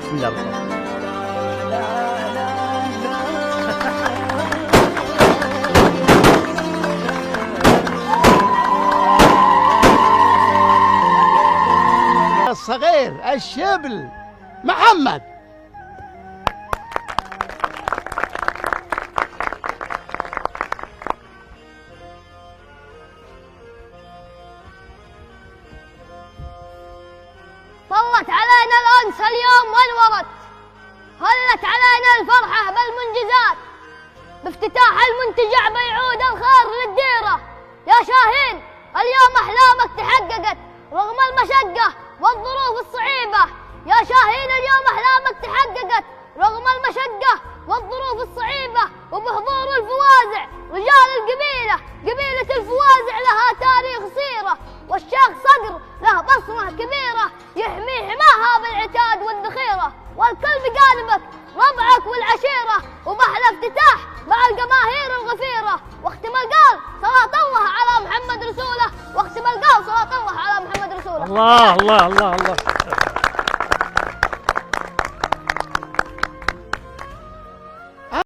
بسم الله الرحمن الرحيم. الصغير الشبل محمد. طلت علينا الأنس اليوم وانورت، هلت علينا الفرحة بالمنجزات، بافتتاح المنتجع بيعود الخير للديرة. يا شاهين اليوم أحلامك تحققت رغم المشقة والظروف الصعيبة. يا شاهين اليوم أحلامك تحققت رغم المشقة والظروف الصعيبة، وبحضور الفوازع رجال القبيلة، قبيلة الفوازع لها تاريخ سيرة، والشيخ صقر له بصمة كبيرة يحمي حماها بالعتاد والذخيرة، والكل بقالبك ربعك والعشيرة، وبحلى افتتاح مع الجماهير الغفيرة. واختم القال صلاة الله على محمد رسوله، واختم القال صلاة الله على محمد رسوله. الله الله الله الله.